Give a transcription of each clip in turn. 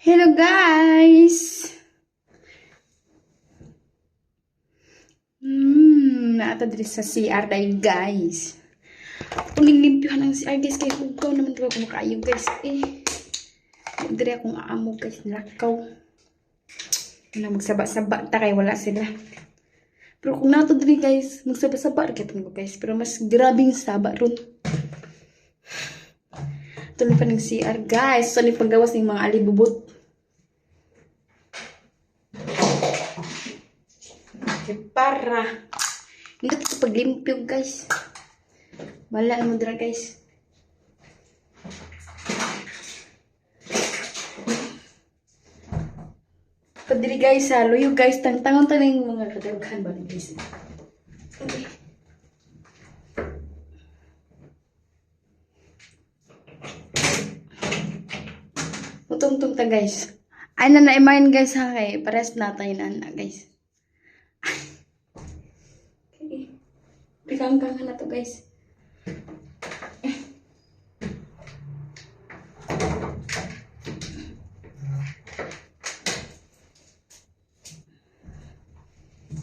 Hello guys! Naata diri sa CR dahil guys. Panglimpyuhan ng CR guys kaya hugaw naman diba kung kayo guys diri akong aamo guys nilakaw. Wala magsaba-saba ta kay wala sila. Pero kung nato diri guys magsaba-saba kita ko guys pero mas grabing saba ron. Tuloy pa ng CR guys. So ni paggawas ng mga alibubot. Para hindi ito paglimpyo guys. Wala mo dira guys. Padiri guys ha. Luyo guys. Tantangon taning mga kadaghan ba guys. Okay. Utong-tung ta guys. Ay na na-imayin guys ha kay pares natin na guys. Pikang-kangan na to guys.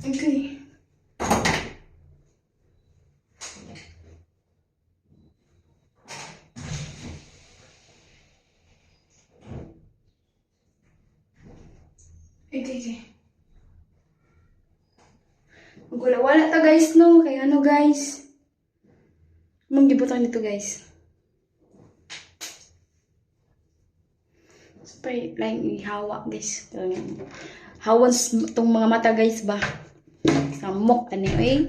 Okay. Okay. Wala ta guys no. Kaya ano guys. Manggibutan nito guys. Spray lang ihawa guys. Hawan tong mga mata guys ba. Samok tani eh.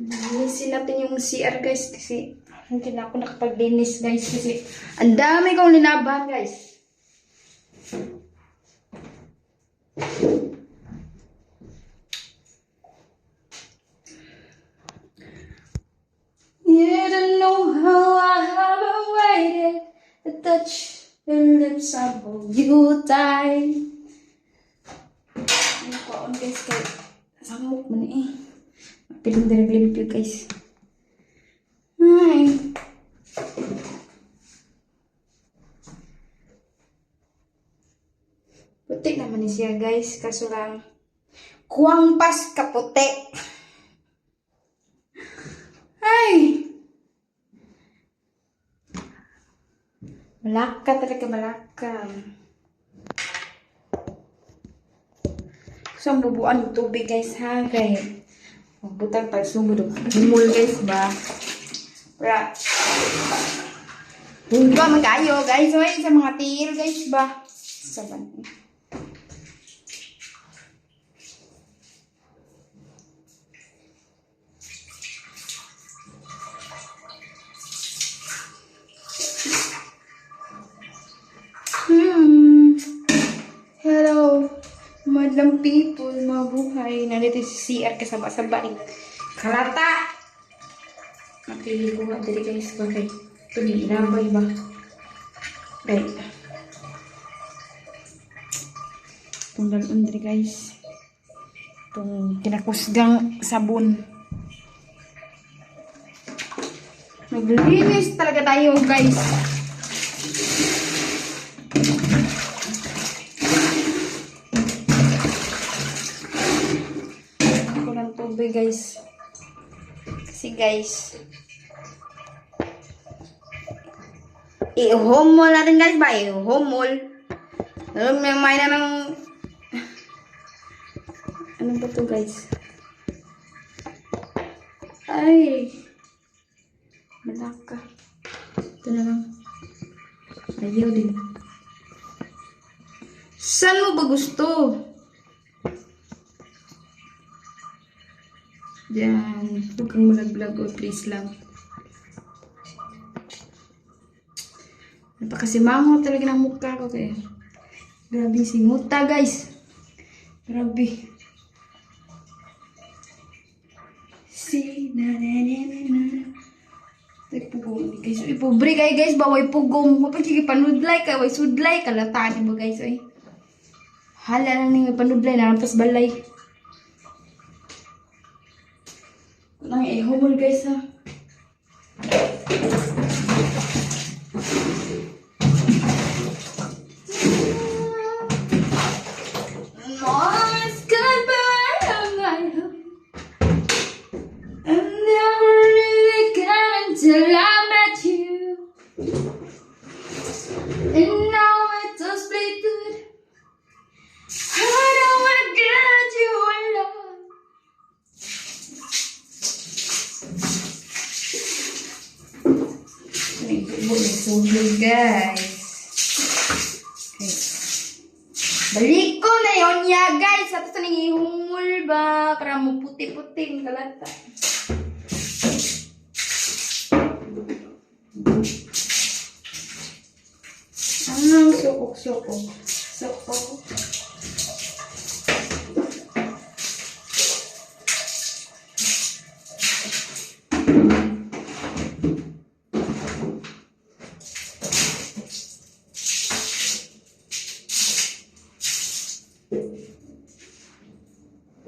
Linisin natin yung CR guys kasi hindi na ako nakapaglinis guys kasi ang dami kong linaban guys. You don't know how I have waited to touch your lips up hold you tight. Ano ko on guys kay samok man eh. Piling dari glimpyo guys. Ay. Puti naman siya guys. Kaso lang kuwang pas kaputi. Ay. Malaka talaga malaka. So bubuan ng tubig guys ha guys. Magbutang pag sumudog. Himul guys ba? Para huga man kayo guys. Oy, sa mga tiil guys ba? Saban. Hello. Madlang people, mabuhay. Nandito si CR kasaba-saba rin. Kalata! Napili ko nga dali guys. Bakit? Ito may inabay ba? Right. Itong dalon dali guys. Itong kinakusgang sabon. Maglinis talaga tayo guys. Guys kasi guys i-homol natin guys ba i-homol may na ng ano ba to guys ay malaka ito na lang ayaw din saan mo ba gusto? Diyan. Huwag kang malag-vlog o please lang. Napakasimango talaga ng mukha ko kaya. Grabe singuta guys. Grabe. Si na na na na. Pugong guys. Ipobre kayo guys. Baway pugong. Mapagkiki panudlay ka. Way sudlay. Kalataan mo guys. Ay. Hala lang nang panudlay. Narampas balay. Nang ihumol guys ha. Till I met you, and now it does play good. I know I got you alone. Nagbubulo guys. Okay. Balik ko na yun ya guys. At ito nang ihumul ba para mo puti-puting kalata. Anong sukok-sukok? Sukok.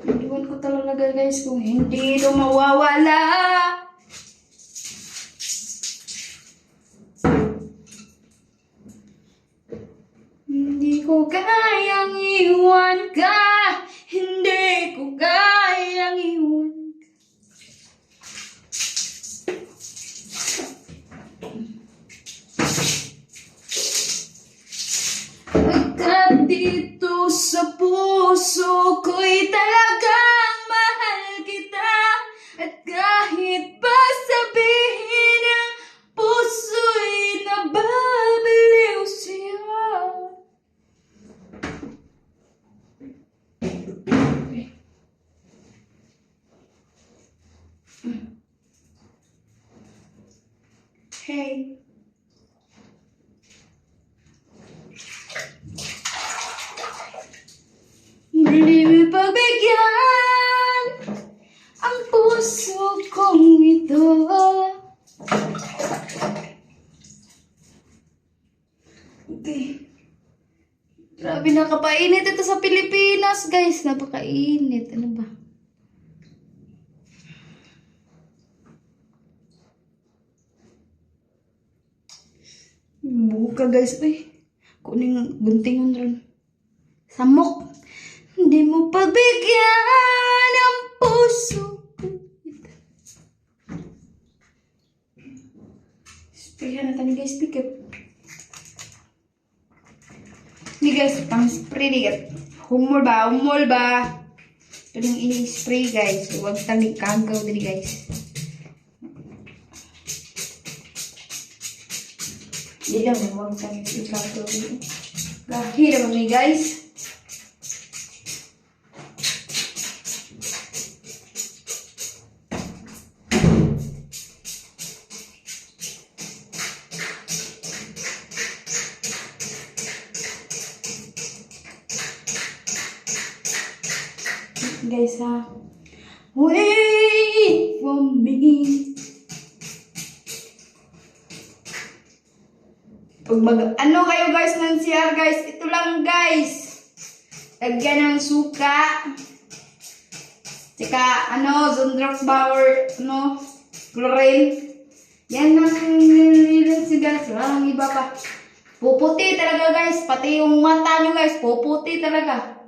Iwan ko talaga guys kung hindi ito mawawala. Hindi ko kayang iwan ka. Hindi ko kayang iwan ka. Pagkat dito sa puso ko'y talagang mahal kita. At kahit pa sabihin ng puso'y nababaliw siya. Hey. Muli mo pagbigyan ang puso kong ito. Okay. Grabe, nakapainit ito sa Pilipinas, guys. Napakainit. Ano ba? Buka, guys. Ay, kuning guntingon ron. Samok. Hindi mo pagbigyan ang puso ko. Sprayhan natin ni guys. Pick up. Ni guys, pang spray ni guys. Humol ba? Humol ba? Ito yung i-spray guys. Huwag talig kagaw din guys. Hindi lang. Huwag talig kagaw din. Gahi naman ni guys. Guys ha, wait for me. Pag ano kayo guys ng CR guys, ito lang guys. Lagyan ng suka. Tsaka ano, Zondrox Bauer, ano, chlorine. Yan ang guys, walang iba pa. Puputi talaga guys, pati yung mata nyo guys, puputi talaga.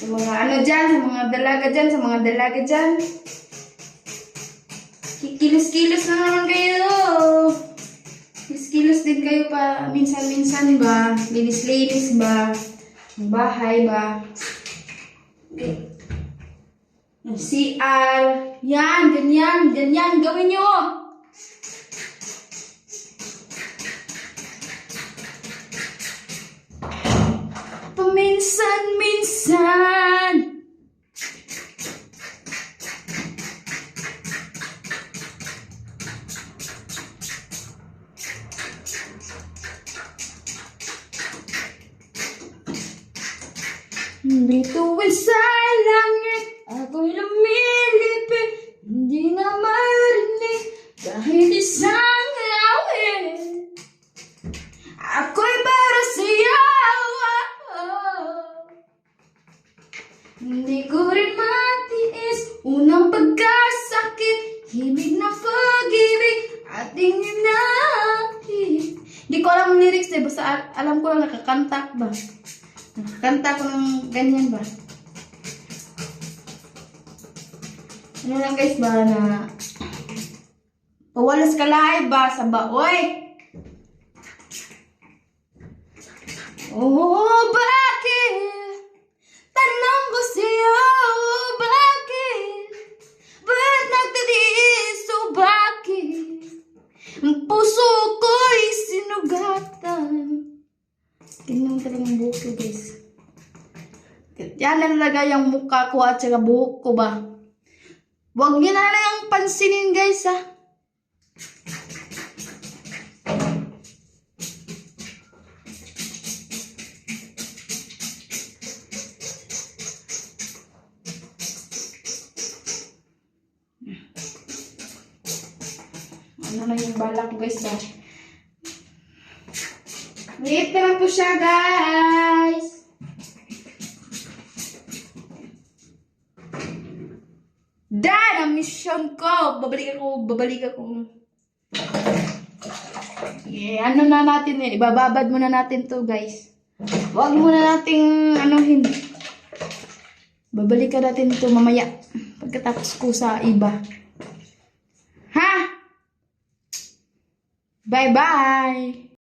Sa mga ano dyan, sa mga dalaga dyan. Kikilos-kilos na naman kayo. Kilos din kayo pa, minsan-minsan ba? Linis-linis ba? Ang bahay ba? Okay. CR. Yan, ganyan, gawin nyo. Paminsan-minsan. Bituin sa langit, ako'y lumilipid, hindi na marinig kahit isang awit. Ako'y para sa'yo, hindi ko rin matiis unang pagkasakit, himig na pag-ibig ating hinahit. Hindi ko alam ang lyrics eh, basta alam ko lang nakakanta ba. Nakakanta ko ng ganyan ba. Ano lang guys ba na pawalas ka live ba sa baoy. Oh, bakit? Tanong ko sa'yo, bakit? Ba't nagtitiis o bakit? Ang puso ko'y sinugatan. Tingnan mo talagang buhok ko guys. Yan na nalagay yung mukha ko at saka buhok ko ba. Huwag niyo na lang ang pansinin guys ha. Ano na yung balak guys ha. Wait na lang po siya guys. Dad, ang mission ko. Babalik ako. Yeah, ano na natin eh. Ibababad muna natin to guys. Huwag muna nating anuhin. Babalikan natin to mamaya. Pagkatapos ko sa iba. Ha? Bye-bye!